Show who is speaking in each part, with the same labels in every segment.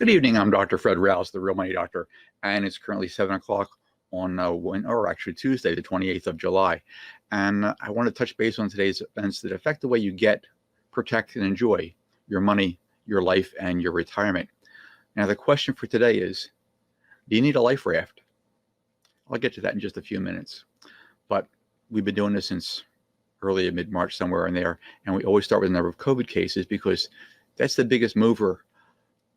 Speaker 1: Good evening. I'm Dr. Fred Rouse, the Real Money Doctor, and it's currently 7 o'clock on Tuesday, the 28th of July. And I want to touch base on today's events that affect the way you get, protect, and enjoy your money, your life, and your retirement. Now, the question for today is, do you need a life raft? I'll get to that in just a few minutes. But we've been doing this since early to mid-March, somewhere in there, and we always start with the number of COVID cases because that's the biggest mover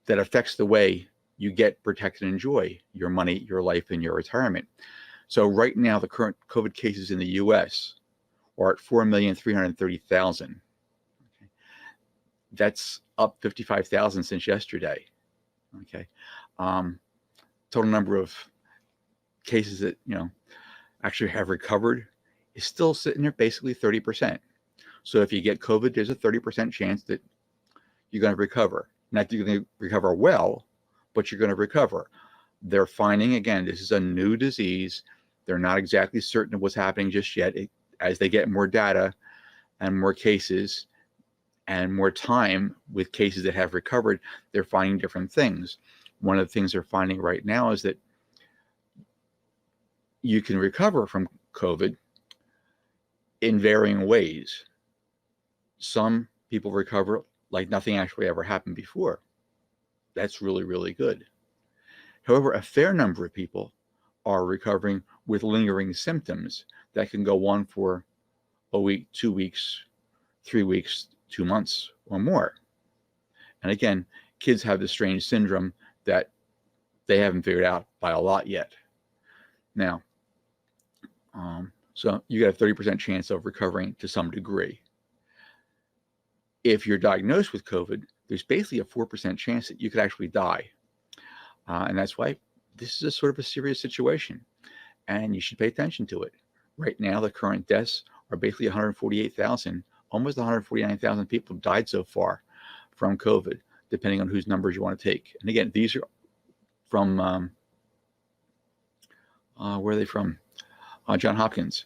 Speaker 1: that affects the way you get, protect, and enjoy your money, your life, and your retirement. So right now, the current COVID cases in the U.S. are at 4,330,000. Okay. That's up 55,000 since yesterday. Okay. Total number of cases that actually have recovered is still sitting there basically 30%. So if you get COVID, there's a 30% chance that you're going to recover. Not that you're going to recover well, but you're going to recover. They're finding, again, this is a new disease. They're not exactly certain of what's happening just yet. As they get more data and more cases and more time with cases that have recovered, they're finding different things. One of the things they're finding right now is that you can recover from COVID in varying ways. Some people recover like nothing actually ever happened before. That's really, really good. However, a fair number of people are recovering with lingering symptoms that can go on for a week, 2 weeks, 3 weeks, 2 months, or more. And again, kids have this strange syndrome that they haven't figured out by a lot yet. Now, so you got a 30% chance of recovering to some degree. If you're diagnosed with COVID, there's basically a 4% chance that you could actually die. And that's why this is a sort of a serious situation, and you should pay attention to it. Right now, the current deaths are basically 148,000, almost 149,000 people have died so far from COVID, depending on whose numbers you want to take. And again, these are from, where are they from? Johns Hopkins.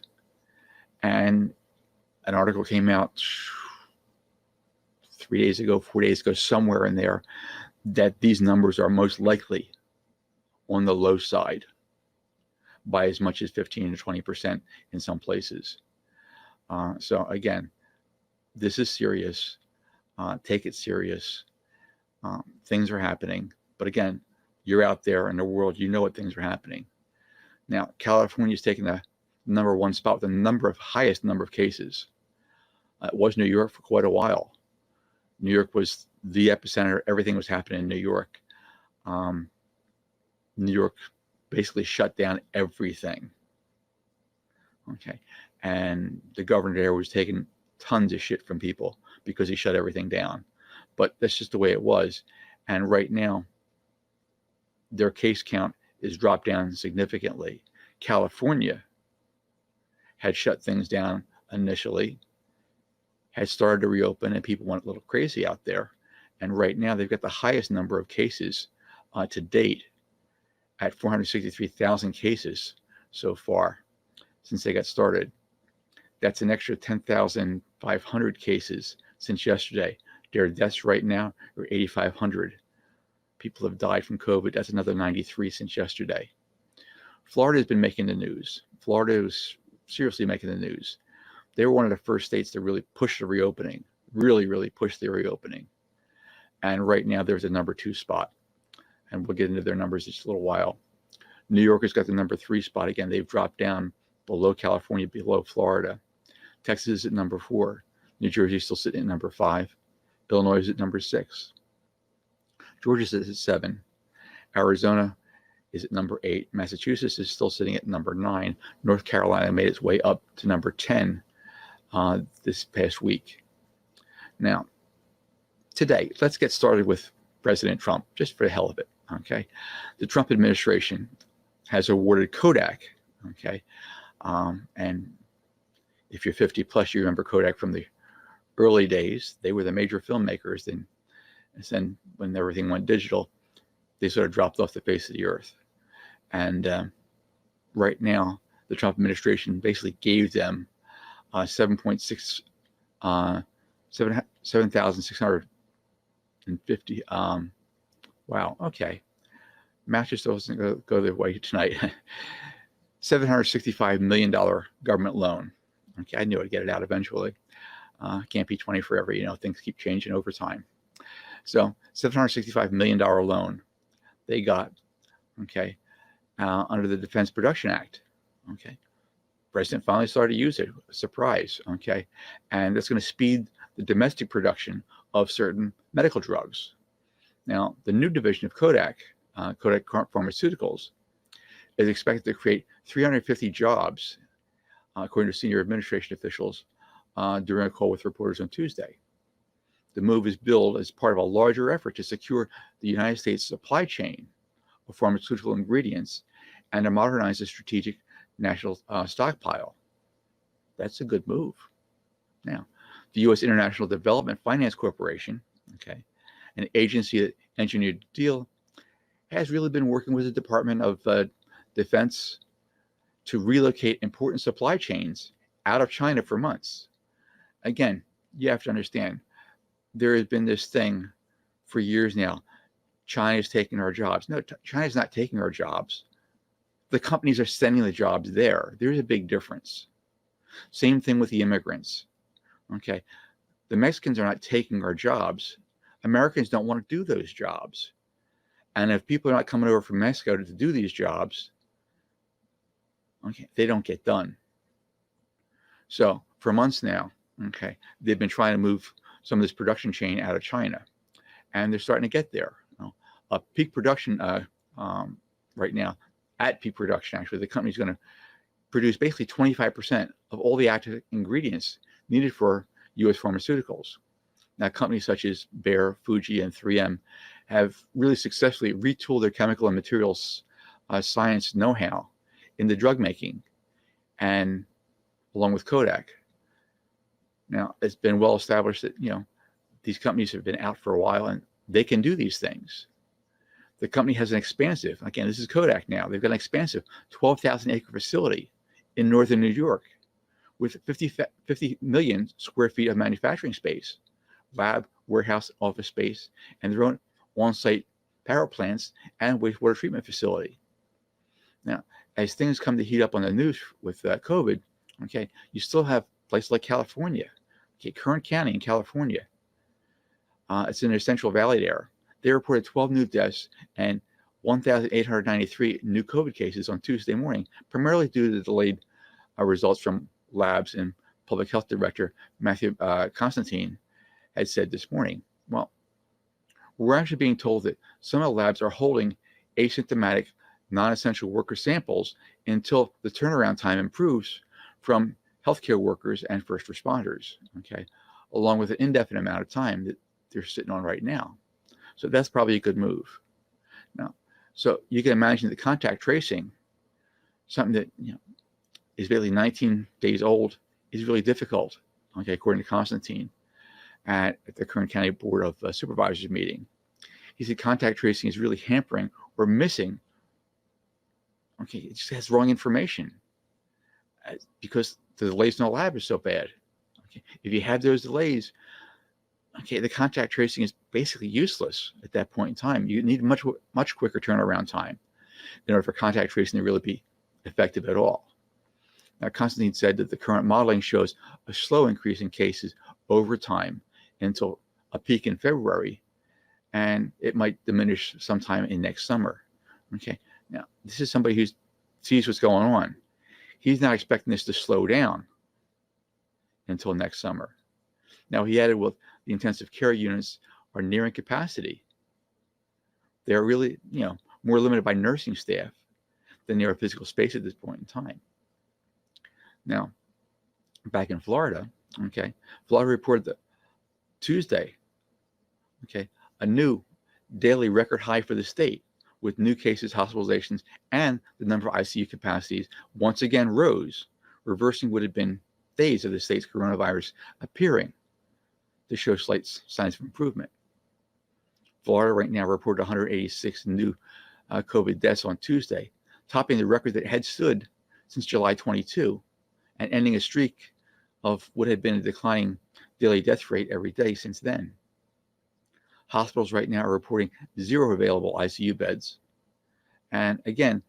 Speaker 1: And an article came out 3 days ago, 4 days ago, somewhere in there, that these numbers are most likely on the low side by as much as 15 to 20% in some places. So again, this is serious. Take it serious. Things are happening. But again, you're out there in the world, you know what things are happening. Now, California's taking the number one spot with the highest number of cases. It was New York for quite a while. New York was the epicenter. Everything was happening in New York. New York basically shut down everything. Okay. And the governor there was taking tons of shit from people because he shut everything down. But that's just the way it was. And right now, their case count is dropped down significantly. California had shut things down initially, had started to reopen, and people went a little crazy out there. And right now, they've got the highest number of cases to date at 463,000 cases so far since they got started. That's an extra 10,500 cases since yesterday. Their deaths right now are 8,500. People have died from COVID. That's another 93 since yesterday. Florida has been making the news. Florida was seriously making the news. They were one of the first states to really push the reopening, really push the reopening. And right now, there's a number 2 spot. And we'll get into their numbers in just a little while. New York has got the number 3 spot. Again, they've dropped down below California, below Florida. Texas is at number 4. New Jersey is still sitting at number 5. Illinois is at number 6. Georgia is at 7. Arizona is at number 8. Massachusetts is still sitting at number 9. North Carolina made its way up to number 10 this past week. Now, today, let's get started with President Trump, just for the hell of it, okay? The Trump administration has awarded Kodak, okay? And if you're 50 plus, you remember Kodak from the early days. They were the major filmmakers. And then when everything went digital, they sort of dropped off the face of the earth. And right now, the Trump administration basically gave them 7,650 Wow. Okay. Math just doesn't go their way tonight. $765 million government loan. Okay, I knew I'd get it out eventually. Can't be 20 forever, things keep changing over time. So $765 million loan they got, okay, under the Defense Production Act. Okay. President finally started to use it. Surprise. Okay. And that's going to speed the domestic production of certain medical drugs. Now, the new division of Kodak, Kodak Pharmaceuticals, is expected to create 350 jobs, according to senior administration officials during a call with reporters on Tuesday. The move is billed as part of a larger effort to secure the United States supply chain of pharmaceutical ingredients and to modernize the strategic national stockpile. That's a good move. Now, the U.S. International Development Finance Corporation, okay, an agency that engineered the deal, has really been working with the Department of Defense to relocate important supply chains out of China for months. Again, you have to understand, there has been this thing for years now. China is taking our jobs. No, China's not taking our jobs. The companies are sending the jobs there. There's a big difference. Same thing with the immigrants. Okay, the Mexicans are not taking our jobs. Americans don't want to do those jobs. And if people are not coming over from Mexico to do these jobs, okay, they don't get done. So for months now, okay, they've been trying to move some of this production chain out of China, and they're starting to get there. Peak production right now, at peak production, actually, the company's going to produce basically 25% of all the active ingredients needed for U.S. pharmaceuticals. Now, companies such as Bayer, Fuji, and 3M have really successfully retooled their chemical and materials science know-how in the drug making, and along with Kodak. Now, it's been well established that, these companies have been out for a while and they can do these things. The company has an expansive, again, this is Kodak now, they've got an expansive 12,000 acre facility in northern New York with 50 million square feet of manufacturing space, lab, warehouse, office space, and their own on-site power plants and wastewater treatment facility. Now, as things come to heat up on the news with COVID, okay, you still have places like California, okay, Kern County in California. It's in their Central Valley there. They reported 12 new deaths and 1,893 new COVID cases on Tuesday morning, primarily due to the delayed results from labs, and Public Health Director Matthew Constantine had said this morning. Well, we're actually being told that some of the labs are holding asymptomatic, non-essential worker samples until the turnaround time improves from healthcare workers and first responders, okay, along with an indefinite amount of time that they're sitting on right now. So that's probably a good move. Now, so you can imagine the contact tracing, something that is basically 19 days old, is really difficult, okay, according to Constantine at the Kern County Board of Supervisors meeting. He said contact tracing is really hampering or missing, okay, it just has wrong information because the delays in the lab is so bad. Okay, if you have those delays, okay, the contact tracing is basically useless at that point in time. You need much quicker turnaround time in order for contact tracing to really be effective at all. Now, Constantine said that the current modeling shows a slow increase in cases over time until a peak in February, and it might diminish sometime in next summer. Okay, now this is somebody who sees what's going on. He's not expecting this to slow down until next summer. Now, he added, well, the intensive care units are nearing capacity. They're really, more limited by nursing staff than they are physical space at this point in time. Now, back in Florida, okay, Florida reported that Tuesday, okay, a new daily record high for the state, with new cases, hospitalizations, and the number of ICU capacities once again rose, reversing what had been days of the state's coronavirus appearing to show slight signs of improvement. Florida right now reported 186 new COVID deaths on Tuesday, topping the record that had stood since July 22 and ending a streak of what had been a declining daily death rate every day since then. Hospitals right now are reporting 0 available ICU beds. And again,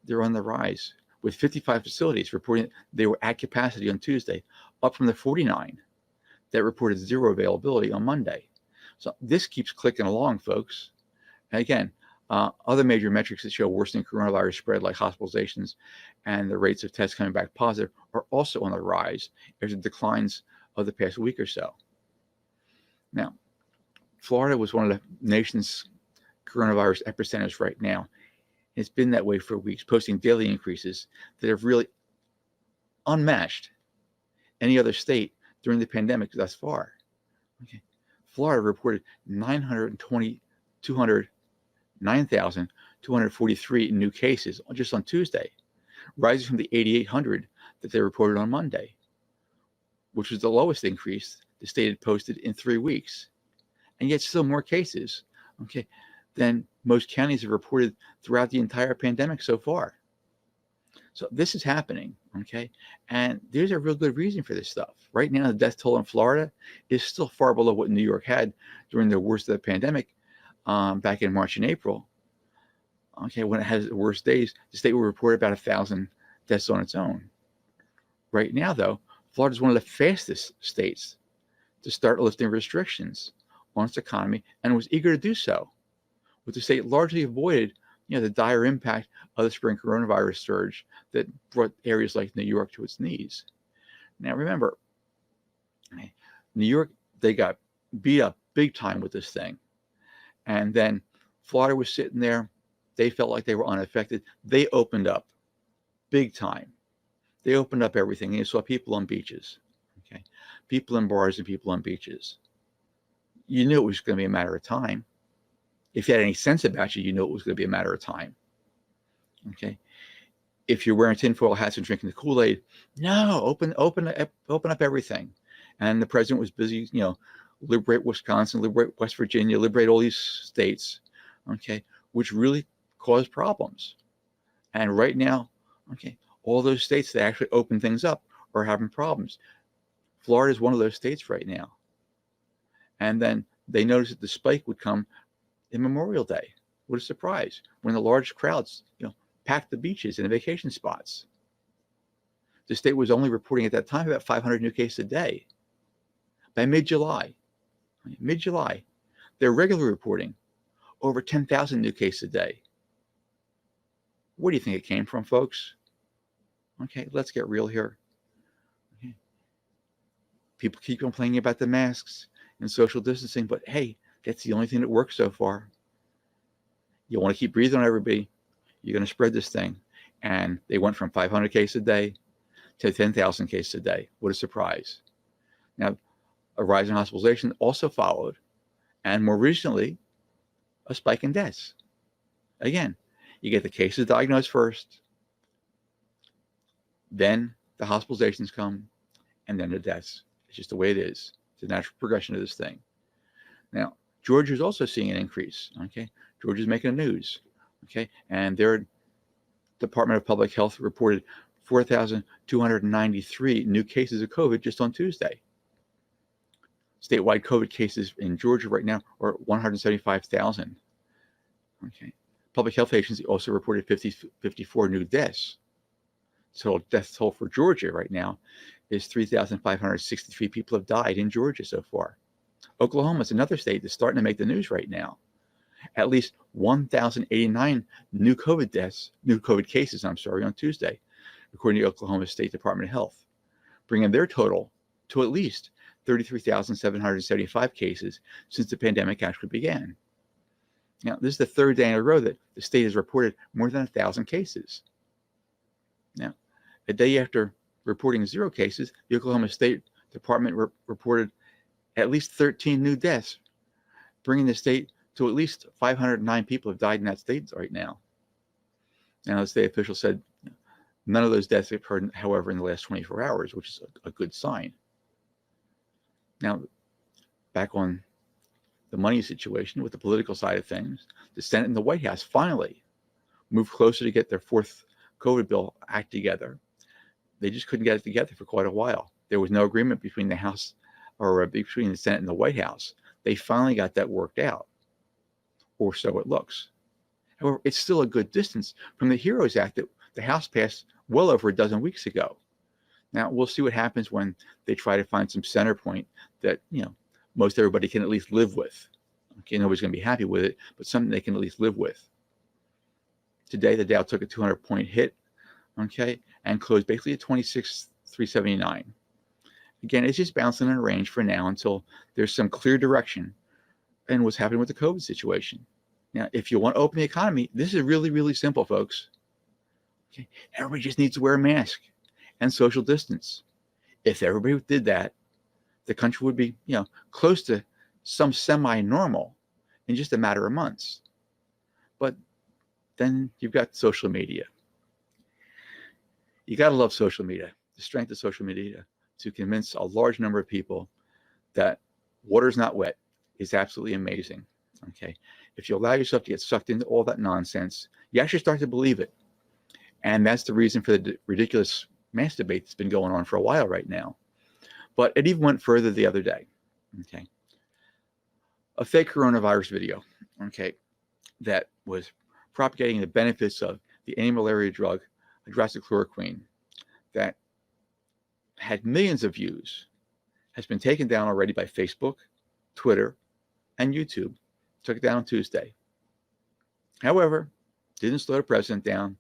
Speaker 1: they're on the rise, with 55 facilities reporting they were at capacity on Tuesday, up from the 49 that reported 0 availability on Monday. So this keeps clicking along, folks. And again, other major metrics that show worsening coronavirus spread, like hospitalizations and the rates of tests coming back positive, are also on the rise after the declines of the past week or so. Now, Florida was one of the nation's coronavirus epicenters right now. It's been that way for weeks, posting daily increases that have really unmatched any other state during the pandemic thus far. Okay. Florida reported 9,243 new cases just on Tuesday, rising from the 8,800 that they reported on Monday, which was the lowest increase the state had posted in 3 weeks. And yet still more cases, okay, than most counties have reported throughout the entire pandemic so far. So this is happening, okay? And there's a real good reason for this stuff. Right now, the death toll in Florida is still far below what New York had during the worst of the pandemic back in March and April. Okay, when it has the worst days, the state will report about 1,000 deaths on its own. Right now, though, Florida is one of the fastest states to start lifting restrictions on its economy, and was eager to do so, with the state largely avoided the dire impact of the spring coronavirus surge that brought areas like New York to its knees. Now remember, New York, they got beat up big time with this thing. And then Florida was sitting there. They felt like they were unaffected. They opened up big time. They opened up everything. And you saw people on beaches, okay? People in bars and people on beaches. You knew it was going to be a matter of time. If you had any sense about you, you knew it was going to be a matter of time. Okay. If you're wearing tinfoil hats and drinking the Kool-Aid, no, open up everything. And the president was busy, liberate Wisconsin, liberate West Virginia, liberate all these states, okay, which really caused problems. And right now, okay, all those states that actually open things up are having problems. Florida is one of those states right now. And then they noticed that the spike would come in Memorial Day. What a surprise, when the large crowds, packed the beaches and the vacation spots. The state was only reporting at that time about 500 new cases a day. By mid-July, they're regularly reporting over 10,000 new cases a day. Where do you think it came from, folks? Okay, let's get real here. Okay. People keep complaining about the masks and social distancing, but hey, that's the only thing that works so far. You want to keep breathing on everybody, you're going to spread this thing. And they went from 500 cases a day to 10,000 cases a day. What a surprise. Now, a rise in hospitalization also followed, and more recently, a spike in deaths. Again, you get the cases diagnosed first, then the hospitalizations come, and then the deaths. It's just the way it is. It's a natural progression of this thing. Now, Georgia is also seeing an increase. Okay, Georgia's making the news. Okay, and their Department of Public Health reported 4,293 new cases of COVID just on Tuesday. Statewide COVID cases in Georgia right now are 175,000. Okay, Public Health Agency also reported 54 new deaths. Total death toll for Georgia right now is 3,563 people have died in Georgia so far. Oklahoma is another state that's starting to make the news right now. At least 1,089 new COVID cases, on Tuesday, according to the Oklahoma State Department of Health, bringing their total to at least 33,775 cases since the pandemic actually began. Now, this is the third day in a row that the state has reported more than 1,000 cases. Now, a day after reporting 0 cases, the Oklahoma State Department reported at least 13 new deaths, bringing the state to at least 509 people have died in that state right now. Now, the state official said none of those deaths have occurred, however, in the last 24 hours, which is a good sign. Now, back on the money situation with the political side of things, the Senate and the White House finally moved closer to get their 4th COVID bill act together. They just couldn't get it together for quite a while. There was no agreement between the House or between the Senate and the White House. They finally got that worked out. or so it looks. However, it's still a good distance from the HEROES Act that the House passed well over a dozen weeks ago. Now, we'll see what happens when they try to find some center point that, most everybody can at least live with. Okay, nobody's going to be happy with it, but something they can at least live with. Today, the Dow took a 200-point hit, okay, and closed basically at 26,379. Again, it's just bouncing in a range for now until there's some clear direction in what's happening with the COVID situation. Now, if you want to open the economy, this is really, really simple, folks. Okay, everybody just needs to wear a mask and social distance. If everybody did that, the country would be, close to some semi-normal in just a matter of months. But then you've got social media. You got to love social media, the strength of social media to convince a large number of people that water's not wet is absolutely amazing. Okay, if you allow yourself to get sucked into all that nonsense, you actually start to believe it. And that's the reason for the ridiculous mask debate that's been going on for a while right now. But it even went further the other day. Okay, a fake coronavirus video, okay, that was propagating the benefits of the anti-malaria drug hydroxychloroquine that had millions of views has been taken down already by Facebook, Twitter, and YouTube. Took it down on Tuesday. However, didn't slow the president down.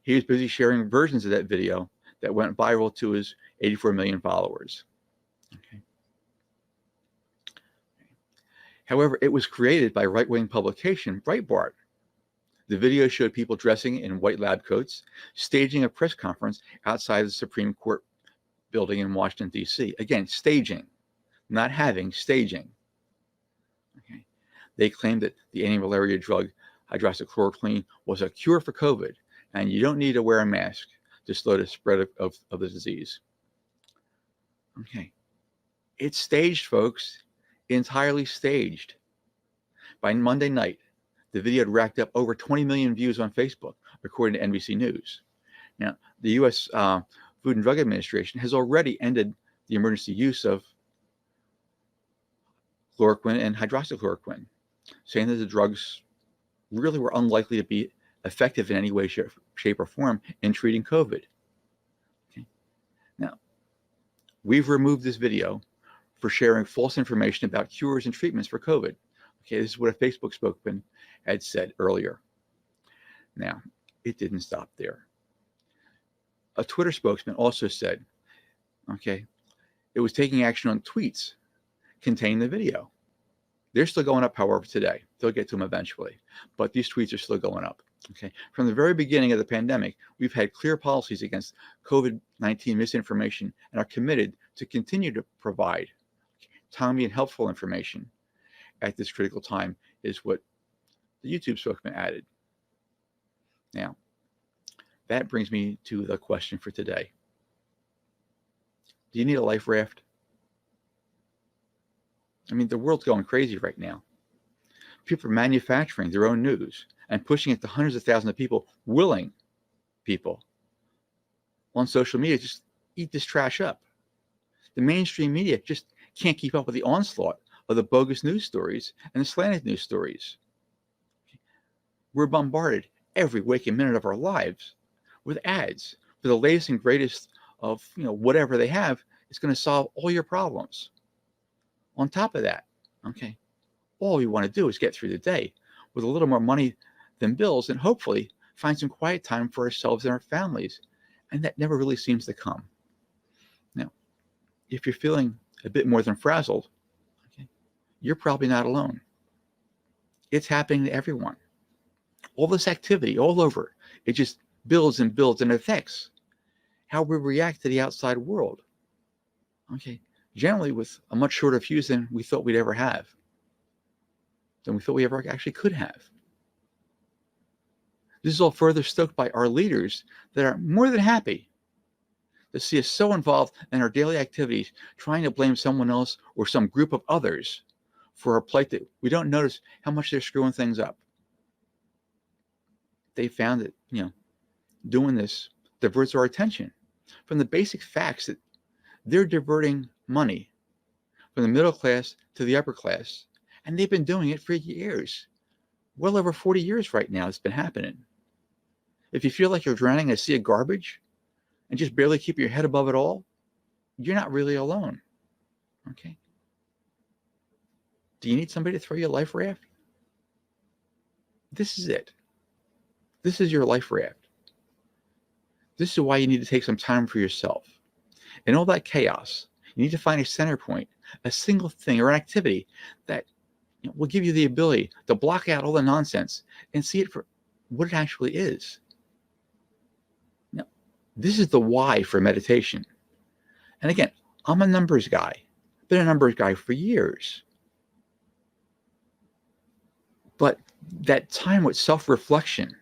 Speaker 1: He was busy sharing versions of that video that went viral to his 84 million followers. Okay. However, it was created by right-wing publication Breitbart. The video showed people dressing in white lab coats, staging a press conference outside the Supreme Court building in Washington, D.C. Again, staging, not having, staging. Okay. They claimed that the anti-malaria drug hydroxychloroquine was a cure for COVID, and you don't need to wear a mask to slow the spread of the disease. Okay. It's staged, folks, entirely staged. By Monday night, the video had racked up over 20 million views on Facebook, according to NBC News. Now, the U.S. Food and Drug Administration has already ended the emergency use of chloroquine and hydroxychloroquine, saying that the drugs really were unlikely to be effective in any way, shape, or form in treating COVID. Okay. Now, we've removed this video for sharing false information about cures and treatments for COVID. Okay, this is what a Facebook spokesman had said earlier. Now, it didn't stop there. A Twitter spokesman also said, okay, it was taking action on tweets containing the video. They're still going up, however, today. They'll get to them eventually. But these tweets are still going up. Okay. From the very beginning of the pandemic, we've had clear policies against COVID-19 misinformation and are committed to continue to provide timely and helpful information at this critical time, is what the YouTube spokesman added. Now, that brings me to the question for today. Do you need a life raft? I mean, the world's going crazy right now. People are manufacturing their own news and pushing it to hundreds of thousands of people, willing people on social media, just eat this trash up. The mainstream media just can't keep up with the onslaught of the bogus news stories and the slanted news stories. We're bombarded every waking minute of our lives with ads for the latest and greatest of whatever they have. It's going to solve all your problems. On top of that, okay, all we want to do is get through the day with a little more money than bills and hopefully find some quiet time for ourselves and our families. And that never really seems to come. Now, if you're feeling a bit more than frazzled, okay, you're probably not alone. It's happening to everyone. All this activity all over, it just builds and builds and affects how we react to the outside world. Okay, generally with a much shorter fuse than we thought we'd ever have, than we thought we ever actually could have. This is all further stoked by our leaders that are more than happy to see us so involved in our daily activities, trying to blame someone else or some group of others for a plight that we don't notice how much they're screwing things up. They found that, doing this diverts our attention from the basic facts that they're diverting money from the middle class to the upper class. And they've been doing it for years. well over 40 years right now it's been happening. If you feel like you're drowning in a sea of garbage and just barely keep your head above it all, you're not really alone. Okay. Do you need somebody to throw you a life raft? This is it. This is your life raft. This is why you need to take some time for yourself. In all that chaos, you need to find a center point, a single thing or an activity that will give you the ability to block out all the nonsense and see it for what it actually is. Now, this is the why for meditation. And again, I'm a numbers guy. Been a numbers guy for years. But that time with self-reflection,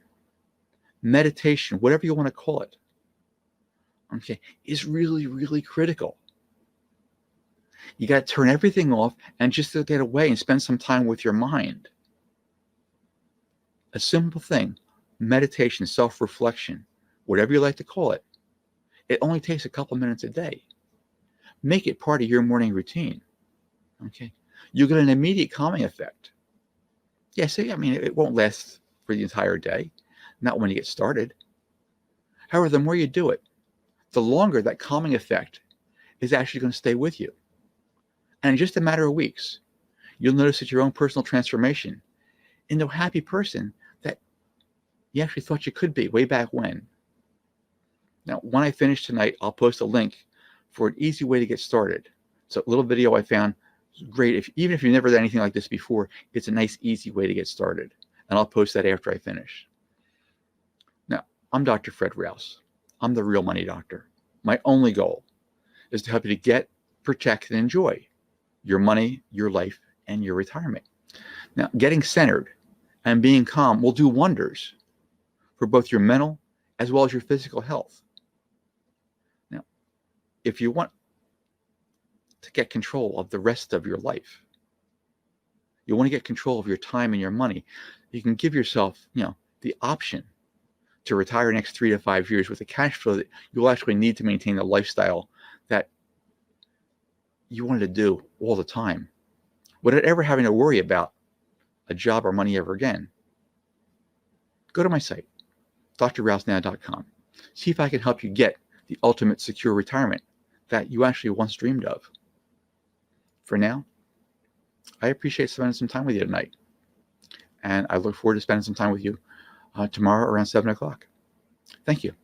Speaker 1: meditation, whatever you want to call it, okay, is really, really critical. You got to turn everything off and just to get away and spend some time with your mind. A simple thing, meditation, self-reflection, whatever you like to call it. It only takes a couple minutes a day. Make it part of your morning routine. Okay, you'll get an immediate calming effect. Yes, I mean, it won't last for the entire day, not when you get started. However, the more you do it, the longer that calming effect is actually going to stay with you. And in just a matter of weeks, you'll notice that your own personal transformation into a happy person that you actually thought you could be way back when. Now, when I finish tonight, I'll post a link for an easy way to get started. So a little video I found great. Even if you've never done anything like this before, it's a nice, easy way to get started. And I'll post that after I finish. Now, I'm Dr. Fred Rouse. I'm the Real Money Doctor. My only goal is to help you to get, protect, and enjoy your money, your life, and your retirement. Now, getting centered and being calm will do wonders for both your mental as well as your physical health. Now, if you want to get control of the rest of your life, you want to get control of your time and your money, you can give yourself, the option to retire next 3 to 5 years with a cash flow that you'll actually need to maintain the lifestyle that you wanted to do all the time without ever having to worry about a job or money ever again. Go to my site, drrousenow.com. See if I can help you get the ultimate secure retirement that you actually once dreamed of. For now, I appreciate spending some time with you tonight. And I look forward to spending some time with you tomorrow around 7 o'clock. Thank you.